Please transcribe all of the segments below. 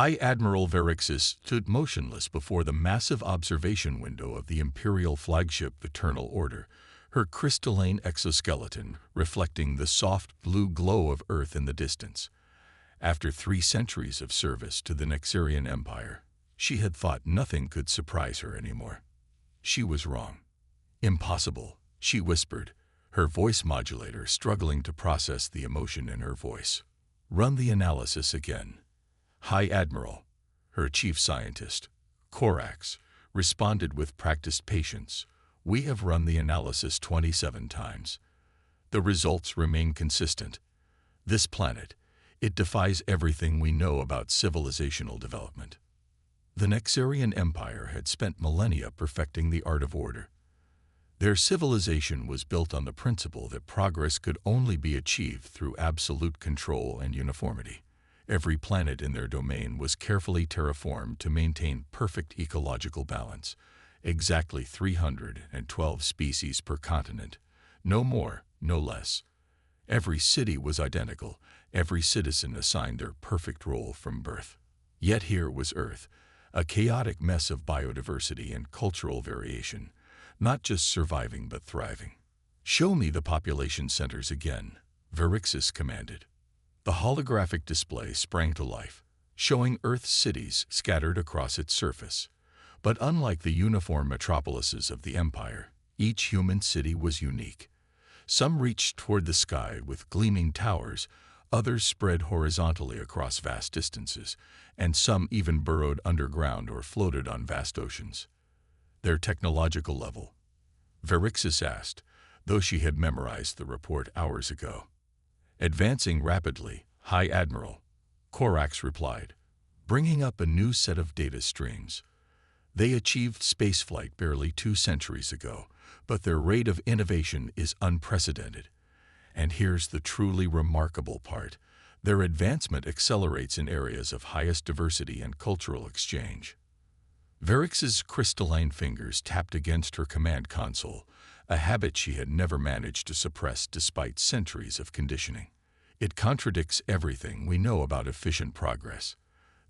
High Admiral Verixis stood motionless before the massive observation window of the Imperial flagship Eternal Order, her crystalline exoskeleton reflecting the soft blue glow of Earth in the distance. After 3 centuries of service to the Nexarian Empire, she had thought nothing could surprise her anymore. She was wrong. Impossible, she whispered, her voice modulator struggling to process the emotion in her voice. Run the analysis again. High Admiral, her chief scientist, Corax, responded with practiced patience. We have run the analysis 27 times. The results remain consistent. This planet, it defies everything we know about civilizational development. The Nexarian Empire had spent millennia perfecting the art of order. Their civilization was built on the principle that progress could only be achieved through absolute control and uniformity. Every planet in their domain was carefully terraformed to maintain perfect ecological balance. Exactly 312 species per continent. No more, no less. Every city was identical. Every citizen assigned their perfect role from birth. Yet here was Earth, a chaotic mess of biodiversity and cultural variation, not just surviving but thriving. Show me the population centers again, Verixis commanded. The holographic display sprang to life, showing Earth's cities scattered across its surface. But unlike the uniform metropolises of the Empire, each human city was unique. Some reached toward the sky with gleaming towers, others spread horizontally across vast distances, and some even burrowed underground or floated on vast oceans. Their technological level? Verixis asked, though she had memorized the report hours ago. Advancing rapidly, High Admiral, Corax replied, bringing up a new set of data streams. They achieved spaceflight barely 2 centuries ago, but their rate of innovation is unprecedented. And here's the truly remarkable part. Their advancement accelerates in areas of highest diversity and cultural exchange. Verix's crystalline fingers tapped against her command console, a habit she had never managed to suppress despite centuries of conditioning. It contradicts everything we know about efficient progress.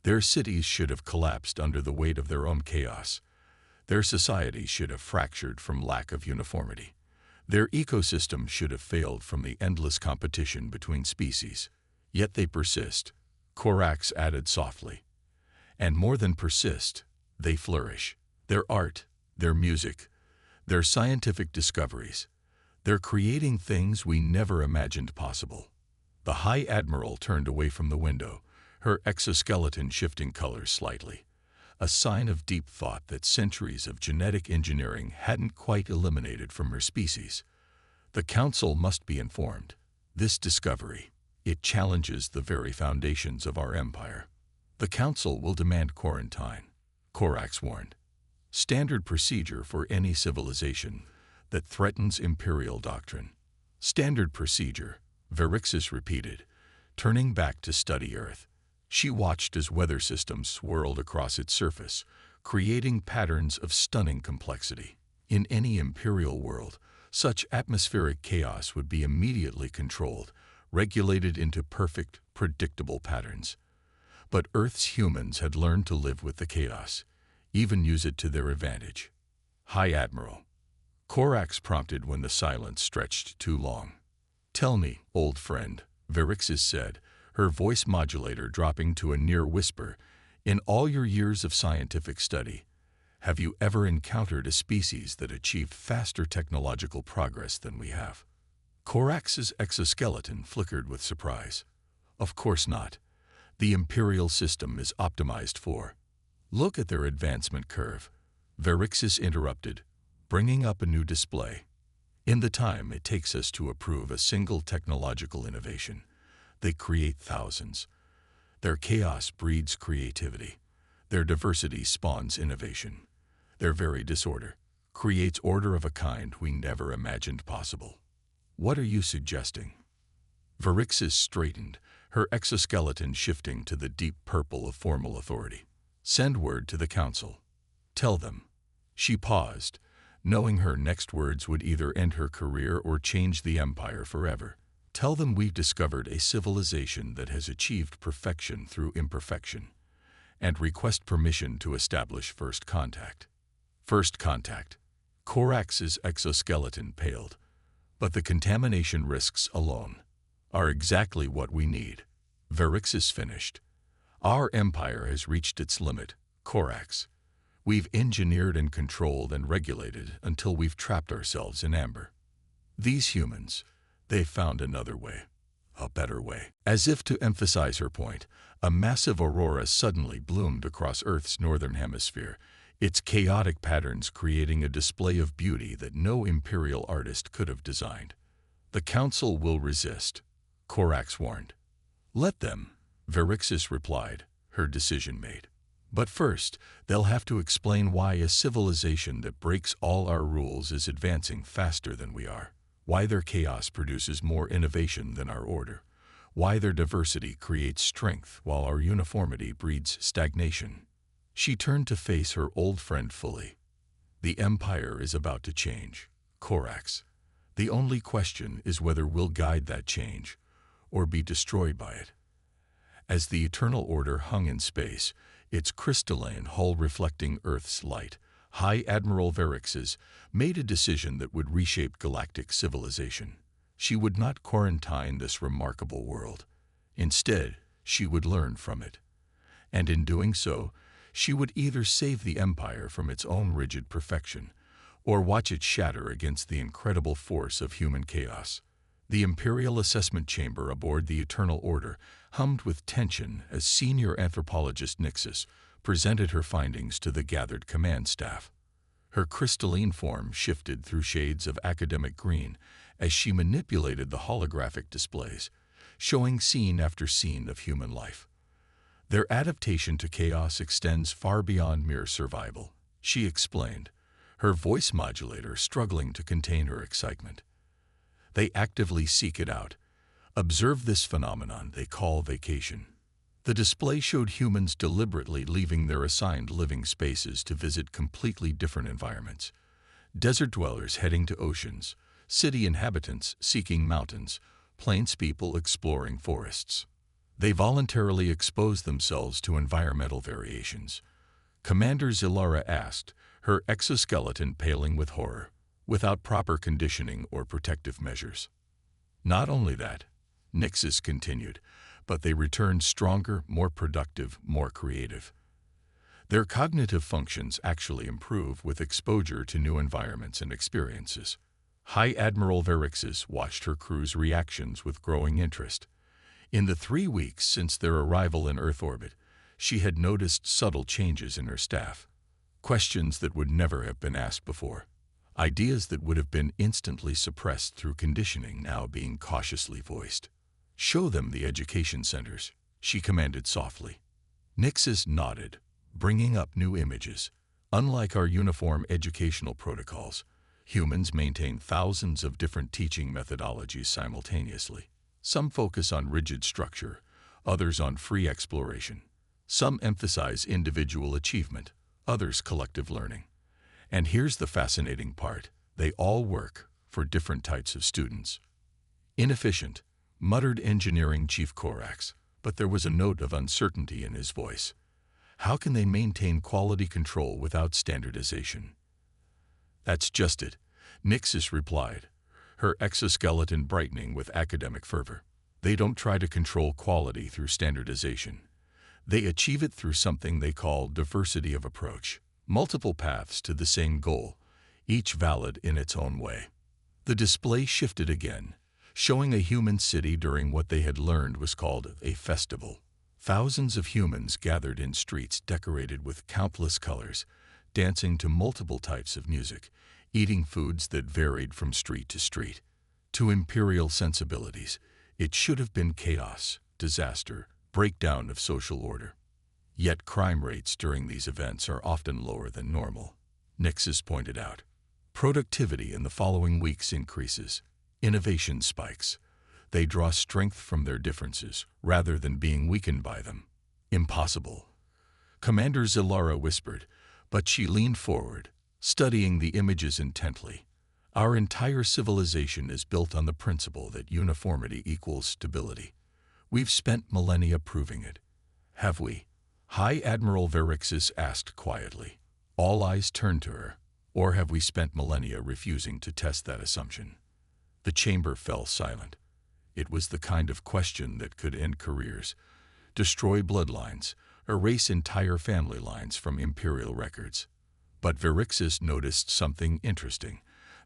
Their cities should have collapsed under the weight of their own chaos. Their societies should have fractured from lack of uniformity. Their ecosystem should have failed from the endless competition between species. Yet they persist, Corax added softly. And more than persist, they flourish. Their art, their music, their scientific discoveries. They're creating things we never imagined possible. The High Admiral turned away from the window, her exoskeleton shifting colors slightly, a sign of deep thought that centuries of genetic engineering hadn't quite eliminated from her species. The Council must be informed. This discovery, it challenges the very foundations of our empire. The Council will demand quarantine, Corax warned. Standard procedure for any civilization that threatens imperial doctrine. Standard procedure, Verixis repeated, turning back to study Earth. She watched as weather systems swirled across its surface, creating patterns of stunning complexity. In any imperial world, such atmospheric chaos would be immediately controlled, regulated into perfect, predictable patterns. But Earth's humans had learned to live with the chaos, even use it to their advantage. High Admiral, Corax prompted when the silence stretched too long. Tell me, old friend, Verixis said, her voice modulator dropping to a near whisper, in all your years of scientific study, have you ever encountered a species that achieved faster technological progress than we have? Corax's exoskeleton flickered with surprise. Of course not. The imperial system is optimized for. Look at their advancement curve, Verixis interrupted, bringing up a new display. In the time it takes us to approve a single technological innovation, they create thousands. Their chaos breeds creativity. Their diversity spawns innovation. Their very disorder creates order of a kind we never imagined possible. What are you suggesting? Verixis straightened, her exoskeleton shifting to the deep purple of formal authority. Send word to the Council. Tell them. She paused, knowing her next words would either end her career or change the Empire forever. Tell them we've discovered a civilization that has achieved perfection through imperfection. and request permission to establish first contact. First contact. Corax's exoskeleton paled, but the contamination risks alone are exactly what we need. Verixis finished. Our empire has reached its limit, Corax. We've engineered and controlled and regulated until we've trapped ourselves in amber. These humans, they've found another way, a better way. As if to emphasize her point, a massive aurora suddenly bloomed across Earth's northern hemisphere, its chaotic patterns creating a display of beauty that no imperial artist could have designed. The Council will resist, Corax warned. Let them, Verixis replied, her decision made. But first, they'll have to explain why a civilization that breaks all our rules is advancing faster than we are, why their chaos produces more innovation than our order, why their diversity creates strength while our uniformity breeds stagnation. She turned to face her old friend fully. The Empire is about to change, Corax. The only question is whether we'll guide that change or be destroyed by it. As the Eternal Order hung in space, its crystalline hull reflecting Earth's light, High Admiral Verixis made a decision that would reshape galactic civilization. She would not quarantine this remarkable world. Instead, she would learn from it. And in doing so, she would either save the Empire from its own rigid perfection, or watch it shatter against the incredible force of human chaos. The Imperial Assessment Chamber aboard the Eternal Order hummed with tension as senior anthropologist Nixis presented her findings to the gathered command staff. Her crystalline form shifted through shades of academic green as she manipulated the holographic displays, showing scene after scene of human life. Their adaptation to chaos extends far beyond mere survival, she explained, her voice modulator struggling to contain her excitement. They actively seek it out. Observe this phenomenon they call vacation. The display showed humans deliberately leaving their assigned living spaces to visit completely different environments. Desert dwellers heading to oceans, city inhabitants seeking mountains, plains people exploring forests. They voluntarily exposed themselves to environmental variations. Commander Zilara asked, her exoskeleton paling with horror, without proper conditioning or protective measures. Not only that, Nixis continued, but they returned stronger, more productive, more creative. Their cognitive functions actually improve with exposure to new environments and experiences. High Admiral Verixis watched her crew's reactions with growing interest. In the 3 weeks since their arrival in Earth orbit, she had noticed subtle changes in her staff. Questions that would never have been asked before. Ideas that would have been instantly suppressed through conditioning now being cautiously voiced. Show them the education centers, she commanded softly. Nixis nodded, bringing up new images. Unlike our uniform educational protocols, humans maintain thousands of different teaching methodologies simultaneously. Some focus on rigid structure, others on free exploration. Some emphasize individual achievement, others collective learning. And here's the fascinating part. They all work for different types of students. Inefficient, muttered Engineering Chief Corax, but there was a note of uncertainty in his voice. How can they maintain quality control without standardization? That's just it, Nixis replied, her exoskeleton brightening with academic fervor. They don't try to control quality through standardization. They achieve it through something they call diversity of approach. Multiple paths to the same goal, each valid in its own way. The display shifted again, showing a human city during what they had learned was called a festival. Thousands of humans gathered in streets decorated with countless colors, dancing to multiple types of music, eating foods that varied from street to street. To imperial sensibilities, it should have been chaos, disaster, breakdown of social order. Yet crime rates during these events are often lower than normal, Nixis pointed out. Productivity in the following weeks increases. Innovation spikes. They draw strength from their differences rather than being weakened by them. Impossible, Commander Zilara whispered, but she leaned forward, studying the images intently. Our entire civilization is built on the principle that uniformity equals stability. We've spent millennia proving it. Have we? High Admiral Verixis asked quietly. All eyes turned to her. Or have we spent millennia refusing to test that assumption? The chamber fell silent. It was the kind of question that could end careers, destroy bloodlines, erase entire family lines from imperial records. But Verixis noticed something interesting.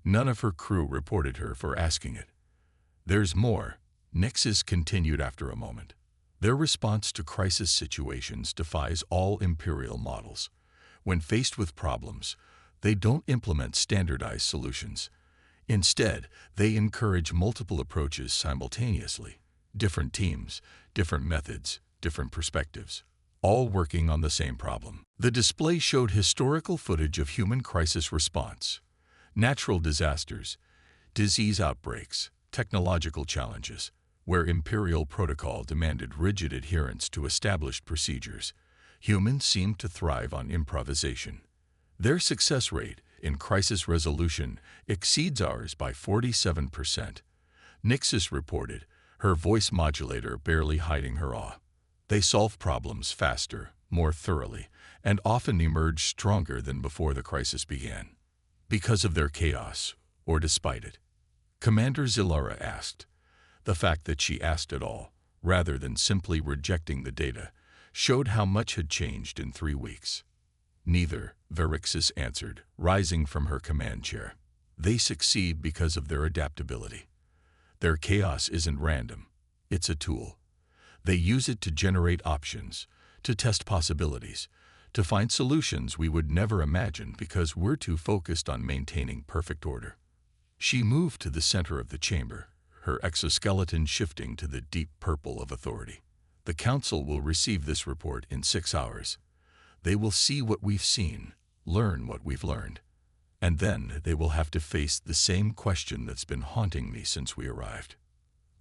None of her crew reported her for asking it. There's more, Nyxis continued after a moment. Their response to crisis situations defies all imperial models. When faced with problems, they don't implement standardized solutions. Instead, they encourage multiple approaches simultaneously. Different teams, different methods, different perspectives, all working on the same problem. The display showed historical footage of human crisis response, natural disasters, disease outbreaks, technological challenges, where imperial protocol demanded rigid adherence to established procedures. Humans seemed to thrive on improvisation. Their success rate in crisis resolution exceeds ours by 47%. Nyxis reported, her voice modulator barely hiding her awe. They solve problems faster, more thoroughly, and often emerge stronger than before the crisis began. Because of their chaos, or despite it? Commander Zilara asked. The fact that she asked at all, rather than simply rejecting the data, showed how much had changed in 3 weeks. Neither, Verixis answered, rising from her command chair. They succeed because of their adaptability. Their chaos isn't random. It's a tool. They use it to generate options, to test possibilities, to find solutions we would never imagine because we're too focused on maintaining perfect order. She moved to the center of the chamber, her exoskeleton shifting to the deep purple of authority. The Council will receive this report in 6 hours. They will see what we've seen, learn what we've learned. And then they will have to face the same question that's been haunting me since we arrived.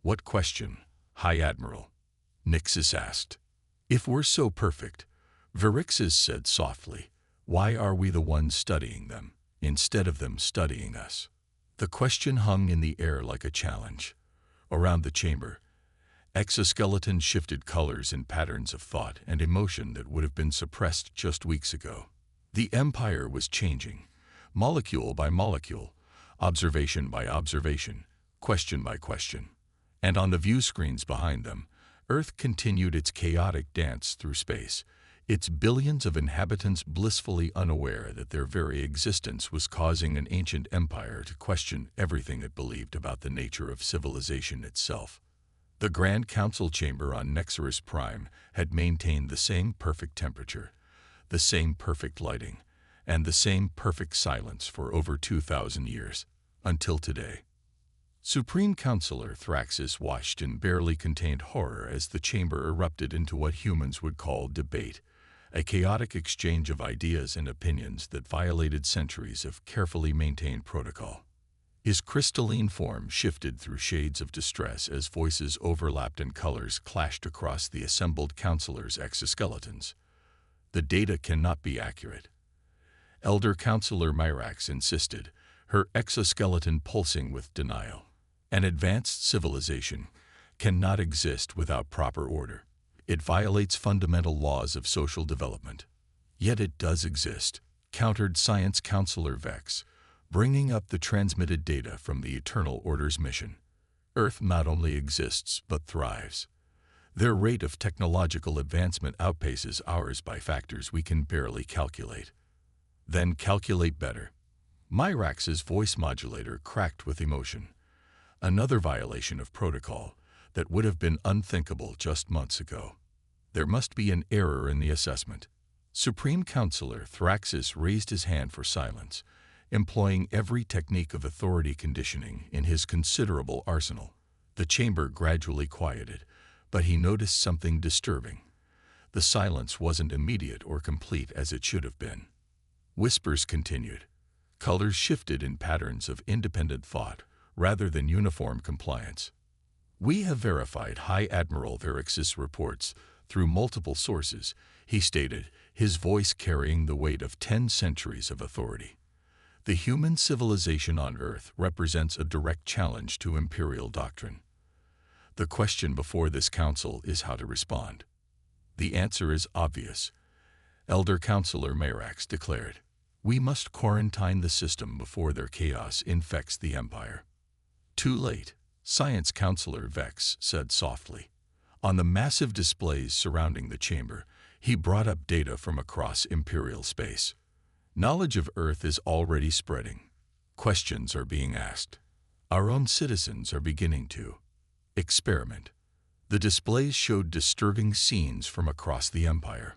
What question, High Admiral? Nyxis asked. If we're so perfect, Verixis said softly, why are we the ones studying them, instead of them studying us? The question hung in the air like a challenge. Around the chamber, exoskeletons shifted colors and patterns of thought and emotion that would have been suppressed just weeks ago. The Empire was changing, molecule by molecule, observation by observation, question by question. And on the view screens behind them, Earth continued its chaotic dance through space, its billions of inhabitants blissfully unaware that their very existence was causing an ancient empire to question everything it believed about the nature of civilization itself. The Grand Council chamber on Nexarus Prime had maintained the same perfect temperature, the same perfect lighting, and the same perfect silence for over 2,000 years, until today. Supreme Counselor Thraxis watched in barely contained horror as the chamber erupted into what humans would call debate, a chaotic exchange of ideas and opinions that violated centuries of carefully maintained protocol. His crystalline form shifted through shades of distress as voices overlapped and colors clashed across the assembled counselors' exoskeletons. The data cannot be accurate. Elder Counselor Myrax insisted, her exoskeleton pulsing with denial. An advanced civilization cannot exist without proper order. It violates fundamental laws of social development. Yet it does exist, countered Science Counselor Vex, bringing up the transmitted data from the Eternal Order's mission. Earth not only exists but thrives. Their rate of technological advancement outpaces ours by factors we can barely calculate. Then calculate better. Myrax's voice modulator cracked with emotion. Another violation of protocol that would have been unthinkable just months ago. There must be an error in the assessment. Supreme Counselor Thraxis raised his hand for silence, employing every technique of authority conditioning in his considerable arsenal. The chamber gradually quieted, but he noticed something disturbing. The silence wasn't immediate or complete as it should have been. Whispers continued. Colors shifted in patterns of independent thought rather than uniform compliance. We have verified High Admiral Verixis' reports through multiple sources, he stated, his voice carrying the weight of 10 centuries of authority. The human civilization on Earth represents a direct challenge to imperial doctrine. The question before this council is how to respond. The answer is obvious. Elder Counselor Mayrax declared. We must quarantine the system before their chaos infects the Empire. Too late, Science Counselor Vex said softly. On the massive displays surrounding the chamber, he brought up data from across Imperial space. Knowledge of Earth is already spreading. Questions are being asked. Our own citizens are beginning to experiment. The displays showed disturbing scenes from across the Empire.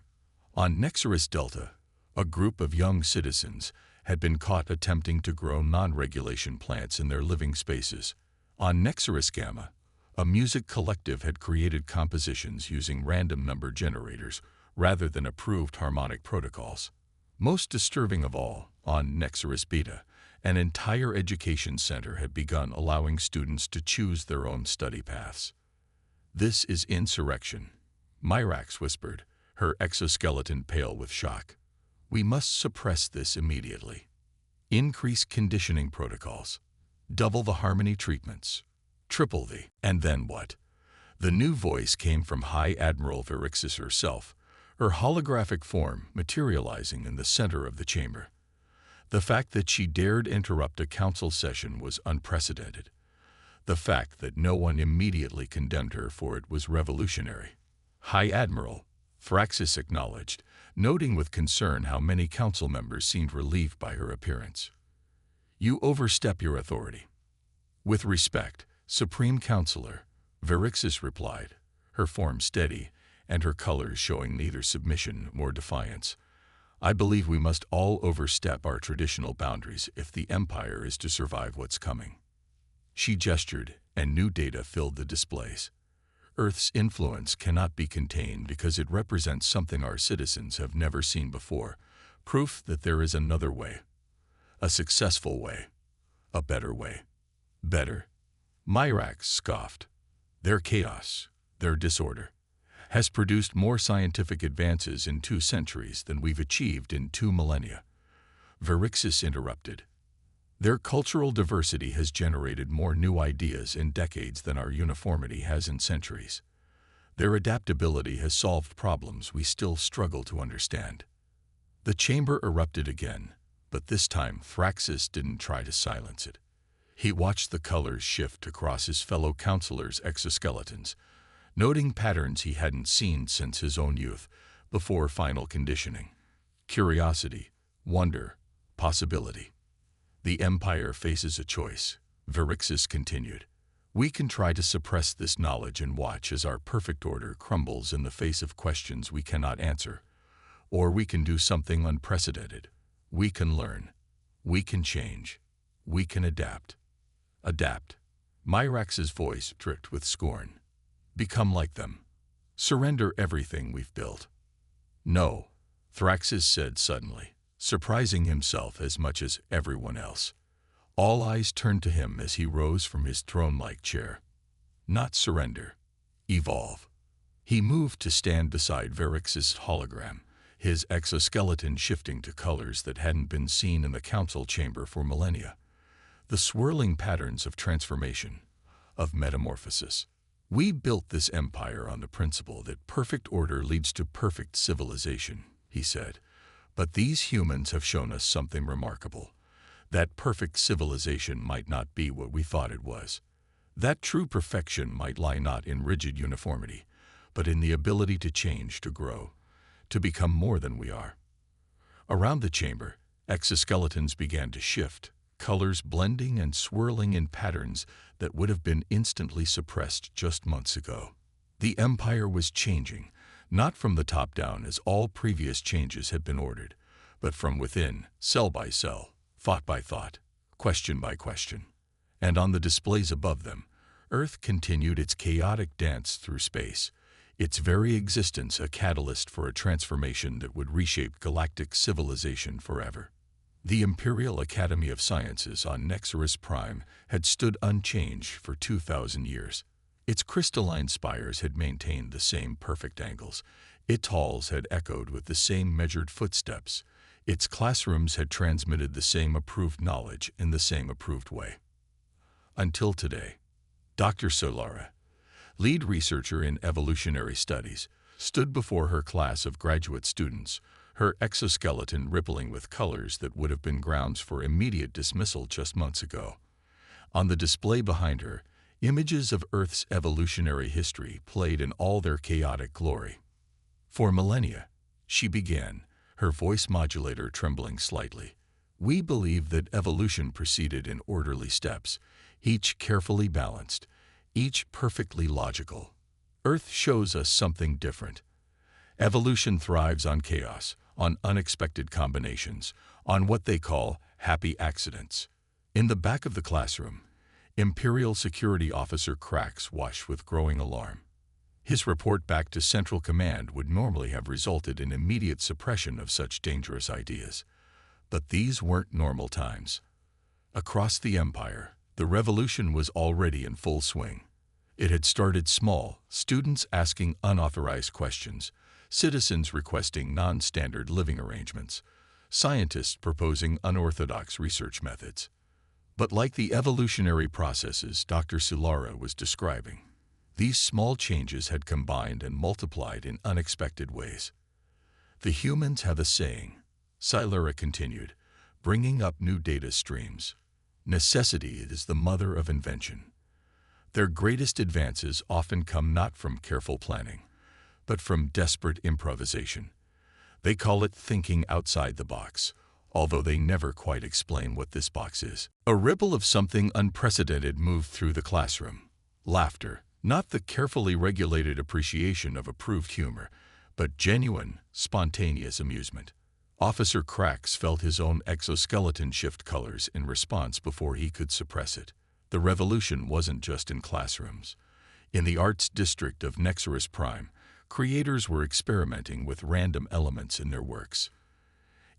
On Nexarus Delta, a group of young citizens had been caught attempting to grow non-regulation plants in their living spaces. On Nexarus Gamma, a music collective had created compositions using random number generators rather than approved harmonic protocols. Most disturbing of all, on Nexarus Beta, an entire education center had begun allowing students to choose their own study paths. This is insurrection, Myrax whispered, her exoskeleton pale with shock. We must suppress this immediately. Increase conditioning protocols. Double the harmony treatments. Triple the... And then what? The new voice came from High Admiral Verixis herself, her holographic form materializing in the center of the chamber. The fact that she dared interrupt a council session was unprecedented. The fact that no one immediately condemned her for it was revolutionary. High Admiral, Thraxis acknowledged, noting with concern how many council members seemed relieved by her appearance. You overstep your authority. With respect, Supreme Counselor, Verixis replied, her form steady and her colors showing neither submission nor defiance. I believe we must all overstep our traditional boundaries if the Empire is to survive what's coming. She gestured, and new data filled the displays. Earth's influence cannot be contained because it represents something our citizens have never seen before, proof that there is another way. A successful way. A better way. Better? Myrax scoffed. Their chaos, their disorder, has produced more scientific advances in 2 centuries than we've achieved in 2 millennia. Verixis interrupted. Their cultural diversity has generated more new ideas in decades than our uniformity has in centuries. Their adaptability has solved problems we still struggle to understand. The chamber erupted again, but this time Thraxis didn't try to silence it. He watched the colors shift across his fellow counselors' exoskeletons, noting patterns he hadn't seen since his own youth, before final conditioning. Curiosity, wonder, possibility. The Empire faces a choice, Verixis continued. We can try to suppress this knowledge and watch as our perfect order crumbles in the face of questions we cannot answer. Or we can do something unprecedented. We can learn. We can change. We can adapt. Adapt. Myrax's voice dripped with scorn. Become like them. Surrender everything we've built. No, Thraxis said suddenly, surprising himself as much as everyone else. All eyes turned to him as he rose from his throne-like chair. Not surrender. Evolve. He moved to stand beside Verixis' hologram, his exoskeleton shifting to colors that hadn't been seen in the council chamber for millennia. The swirling patterns of transformation, of metamorphosis. We built this empire on the principle that perfect order leads to perfect civilization, he said. But these humans have shown us something remarkable. That perfect civilization might not be what we thought it was. That true perfection might lie not in rigid uniformity, but in the ability to change, to grow, to become more than we are. Around the chamber, exoskeletons began to shift, colors blending and swirling in patterns that would have been instantly suppressed just months ago. The Empire was changing, not from the top down as all previous changes had been ordered, but from within, cell by cell, thought by thought, question by question. And on the displays above them, Earth continued its chaotic dance through space, its very existence a catalyst for a transformation that would reshape galactic civilization forever. The Imperial Academy of Sciences on Nexarus Prime had stood unchanged for 2,000 years. Its crystalline spires had maintained the same perfect angles. Its halls had echoed with the same measured footsteps. Its classrooms had transmitted the same approved knowledge in the same approved way. Until today, Dr. Solara, lead researcher in evolutionary studies, stood before her class of graduate students, her exoskeleton rippling with colors that would have been grounds for immediate dismissal just months ago. On the display behind her, images of Earth's evolutionary history played in all their chaotic glory. For millennia, she began, her voice modulator trembling slightly. We believe that evolution proceeded in orderly steps, each carefully balanced, each perfectly logical. Earth shows us something different. Evolution thrives on chaos, on unexpected combinations, on what they call happy accidents. In the back of the classroom, Imperial Security Officer Krax watched with growing alarm. His report back to Central Command would normally have resulted in immediate suppression of such dangerous ideas. But these weren't normal times. Across the Empire, the revolution was already in full swing. It had started small, students asking unauthorized questions, citizens requesting non-standard living arrangements, scientists proposing unorthodox research methods. But like the evolutionary processes Dr. Sulara was describing, these small changes had combined and multiplied in unexpected ways. The humans have a saying, Sulara continued, bringing up new data streams. Necessity is the mother of invention. Their greatest advances often come not from careful planning, but from desperate improvisation. They call it thinking outside the box, although they never quite explain what this box is. A ripple of something unprecedented moved through the classroom. Laughter, not the carefully regulated appreciation of approved humor, but genuine, spontaneous amusement. Officer Krax felt his own exoskeleton shift colors in response before he could suppress it. The revolution wasn't just in classrooms. In the arts district of Nexarus Prime, creators were experimenting with random elements in their works.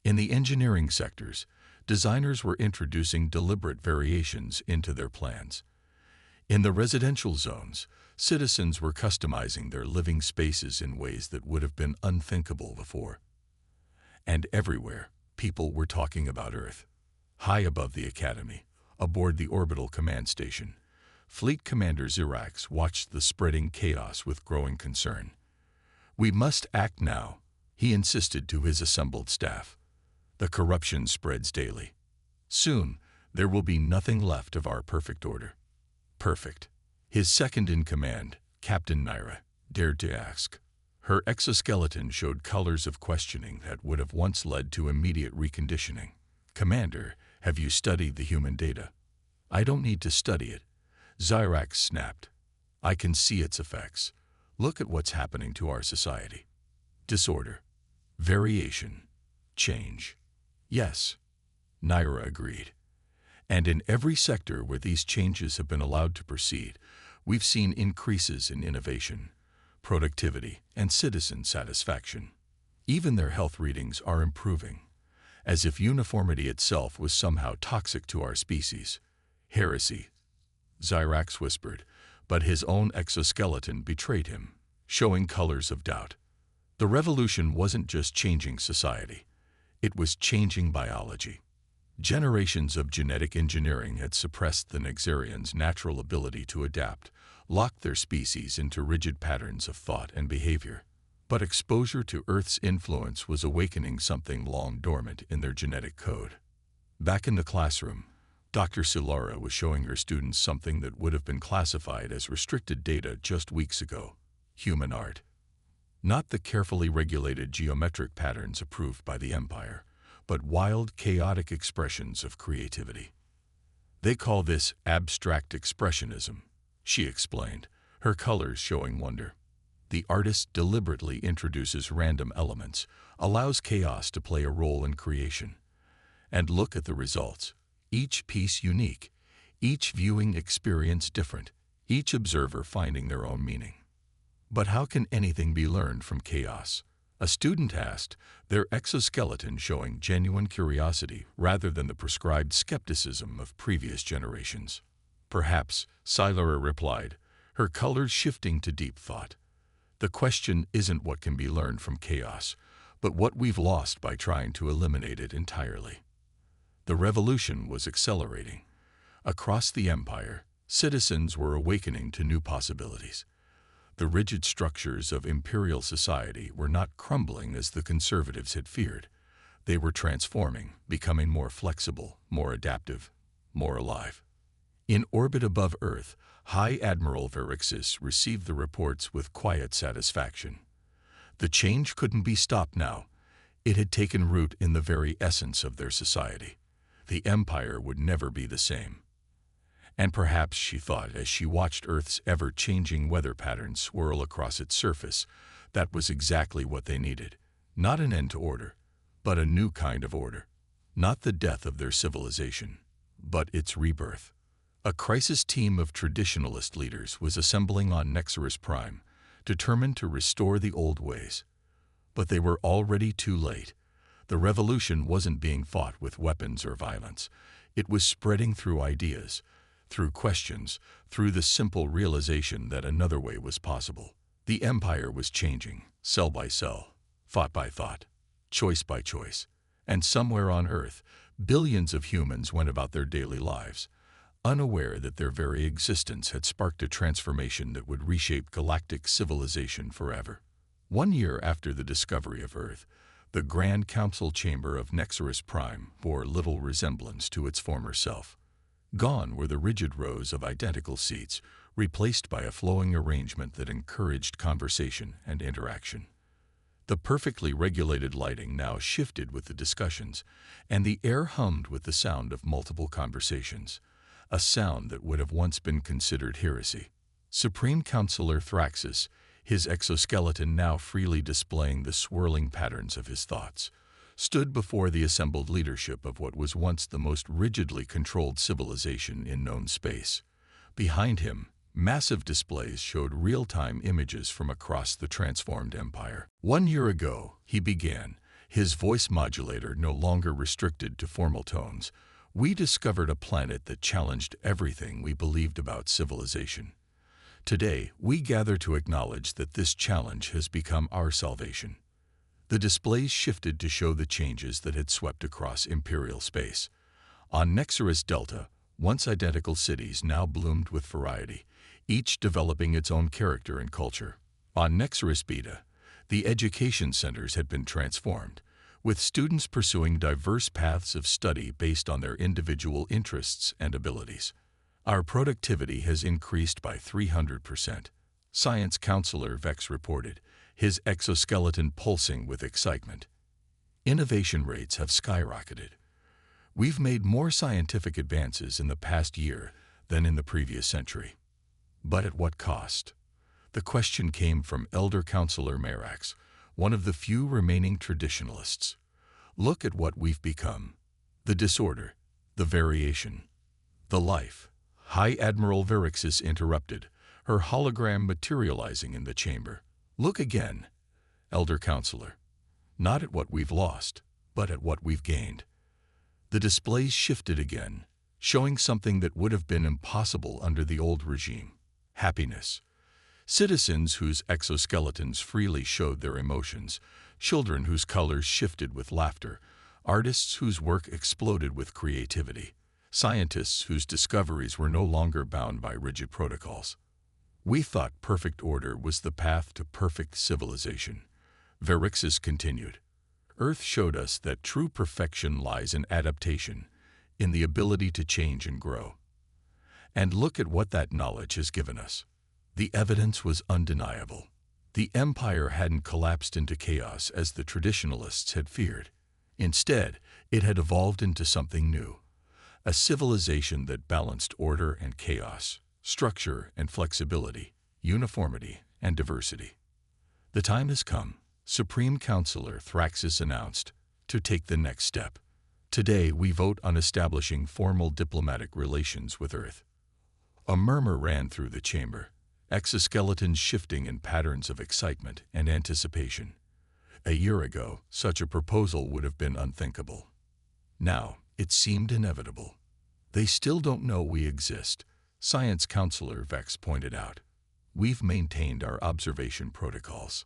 In the engineering sectors, designers were introducing deliberate variations into their plans. In the residential zones, citizens were customizing their living spaces in ways that would have been unthinkable before. And everywhere, people were talking about Earth. High above the Academy, aboard the orbital command station, Fleet Commander Xirax watched the spreading chaos with growing concern. "We must act now," he insisted to his assembled staff. "The corruption spreads daily. Soon, there will be nothing left of our perfect order." Perfect. His second-in-command, Captain Naira, dared to ask. Her exoskeleton showed colors of questioning that would have once led to immediate reconditioning. "Commander, have you studied the human data?" "I don't need to study it," Xirax snapped. "I can see its effects. Look at what's happening to our society. Disorder, variation, change." "Yes," Naira agreed. "And in every sector where these changes have been allowed to proceed, we've seen increases in innovation, productivity, and citizen satisfaction. Even their health readings are improving, as if uniformity itself was somehow toxic to our species." "Heresy," Xirax whispered, but his own exoskeleton betrayed him, showing colors of doubt. The revolution wasn't just changing society, it was changing biology. Generations of genetic engineering had suppressed the Nexarians' natural ability to adapt, locked their species into rigid patterns of thought and behavior. But exposure to Earth's influence was awakening something long dormant in their genetic code. Back in the classroom, Dr. Sulara was showing her students something that would have been classified as restricted data just weeks ago: human art. Not the carefully regulated geometric patterns approved by the Empire, but wild, chaotic expressions of creativity. "They call this abstract expressionism," she explained, her colors showing wonder. "The artist deliberately introduces random elements, allows chaos to play a role in creation. And look at the results. Each piece unique, each viewing experience different, each observer finding their own meaning." "But how can anything be learned from chaos?" a student asked, their exoskeleton showing genuine curiosity rather than the prescribed skepticism of previous generations. "Perhaps," Sulara replied, her colors shifting to deep thought. "The question isn't what can be learned from chaos, but what we've lost by trying to eliminate it entirely." The revolution was accelerating. Across the Empire, citizens were awakening to new possibilities. The rigid structures of imperial society were not crumbling as the conservatives had feared. They were transforming, becoming more flexible, more adaptive, more alive. In orbit above Earth, High Admiral Verixis received the reports with quiet satisfaction. The change couldn't be stopped now. It had taken root in the very essence of their society. The Empire would never be the same. And perhaps, she thought, as she watched Earth's ever-changing weather patterns swirl across its surface, that was exactly what they needed. Not an end to order, but a new kind of order. Not the death of their civilization, but its rebirth. A crisis team of traditionalist leaders was assembling on Nexarus Prime, determined to restore the old ways. But they were already too late. The revolution wasn't being fought with weapons or violence. It was spreading through ideas, through questions, through the simple realization that another way was possible. The Empire was changing, cell by cell, thought by thought, choice by choice. And somewhere on Earth, billions of humans went about their daily lives, unaware that their very existence had sparked a transformation that would reshape galactic civilization forever. 1 year after the discovery of Earth, the Grand Council chamber of Nexarus Prime bore little resemblance to its former self. Gone were the rigid rows of identical seats, replaced by a flowing arrangement that encouraged conversation and interaction. The perfectly regulated lighting now shifted with the discussions, and the air hummed with the sound of multiple conversations, a sound that would have once been considered heresy. Supreme Counselor Thraxus, his exoskeleton now freely displaying the swirling patterns of his thoughts, stood before the assembled leadership of what was once the most rigidly controlled civilization in known space. Behind him, massive displays showed real-time images from across the transformed empire. 1 year ago, he began, his voice modulator no longer restricted to formal tones. We discovered a planet that challenged everything we believed about civilization. Today, we gather to acknowledge that this challenge has become our salvation. The displays shifted to show the changes that had swept across imperial space. On Nexarus Delta, once identical cities now bloomed with variety, each developing its own character and culture. On Nexarus Beta, the education centers had been transformed, with students pursuing diverse paths of study based on their individual interests and abilities. Our productivity has increased by 300%. Science Counselor Vex reported, his exoskeleton pulsing with excitement. Innovation rates have skyrocketed. We've made more scientific advances in the past year than in the previous century. But at what cost? The question came from Elder Counselor Marax, one of the few remaining traditionalists. Look at what we've become. The disorder, the variation, the life. High Admiral Verixis interrupted, her hologram materializing in the chamber. Look again, Elder Counselor. Not at what we've lost, but at what we've gained. The displays shifted again, showing something that would have been impossible under the old regime. Happiness. Citizens whose exoskeletons freely showed their emotions, children whose colors shifted with laughter, artists whose work exploded with creativity, scientists whose discoveries were no longer bound by rigid protocols. We thought perfect order was the path to perfect civilization. Verixis continued. Earth showed us that true perfection lies in adaptation, in the ability to change and grow. And look at what that knowledge has given us. The evidence was undeniable. The empire hadn't collapsed into chaos as the traditionalists had feared. Instead, it had evolved into something new. A civilization that balanced order and chaos, structure and flexibility, uniformity and diversity. The time has come, Supreme Counselor Thraxus announced, to take the next step. Today we vote on establishing formal diplomatic relations with Earth. A murmur ran through the chamber, exoskeletons shifting in patterns of excitement and anticipation. A year ago, such a proposal would have been unthinkable. Now, it seemed inevitable. They still don't know we exist, Science Counselor Vex pointed out. We've maintained our observation protocols.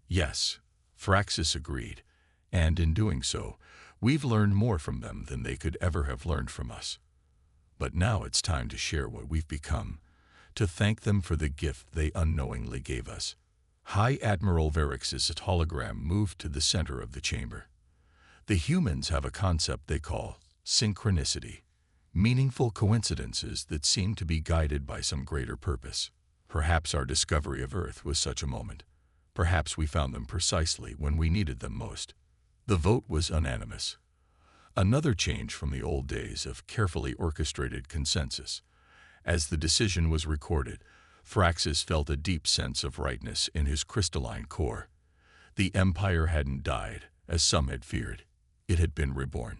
Yes, Thraxus agreed, and in doing so, we've learned more from them than they could ever have learned from us. But now it's time to share what we've become, to thank them for the gift they unknowingly gave us. High Admiral Varix's hologram moved to the center of the chamber. The humans have a concept they call synchronicity, meaningful coincidences that seem to be guided by some greater purpose. Perhaps our discovery of Earth was such a moment. Perhaps we found them precisely when we needed them most. The vote was unanimous. Another change from the old days of carefully orchestrated consensus. As the decision was recorded, Firaxis felt a deep sense of rightness in his crystalline core. The Empire hadn't died, as some had feared. It had been reborn.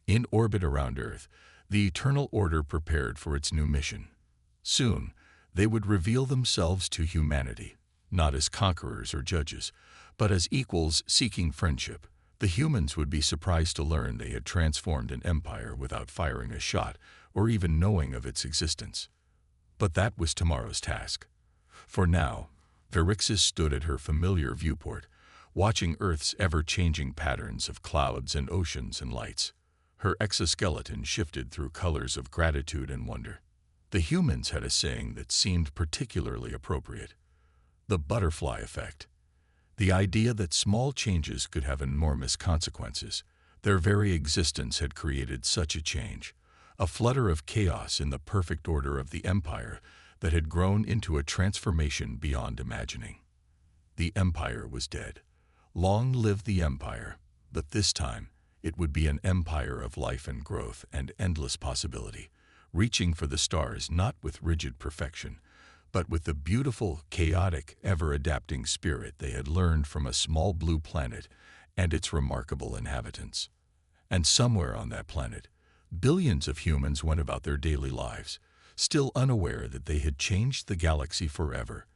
In orbit around Earth, the Eternal Order prepared for its new mission. Soon, they would reveal themselves to humanity, not as conquerors or judges, but as equals seeking friendship. The humans would be surprised to learn they had transformed an empire without firing a shot or even knowing of its existence. But that was tomorrow's task. For now, Varixis stood at her familiar viewport, watching Earth's ever-changing patterns of clouds and oceans and lights. Her exoskeleton shifted through colors of gratitude and wonder. The humans had a saying that seemed particularly appropriate: the butterfly effect. The idea that small changes could have enormous consequences. Their very existence had created such a change, a flutter of chaos in the perfect order of the Empire that had grown into a transformation beyond imagining. The Empire was dead. Long live the Empire, but this time it would be an empire of life and growth and endless possibility, reaching for the stars not with rigid perfection, but with the beautiful, chaotic, ever-adapting spirit they had learned from a small blue planet and its remarkable inhabitants. And somewhere on that planet, billions of humans went about their daily lives, still unaware that they had changed the galaxy forever,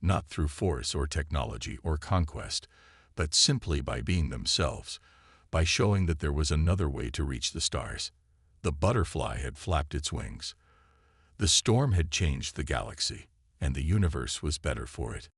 not through force or technology or conquest, but simply by being themselves, by showing that there was another way to reach the stars. The butterfly had flapped its wings. The storm had changed the galaxy, and the universe was better for it.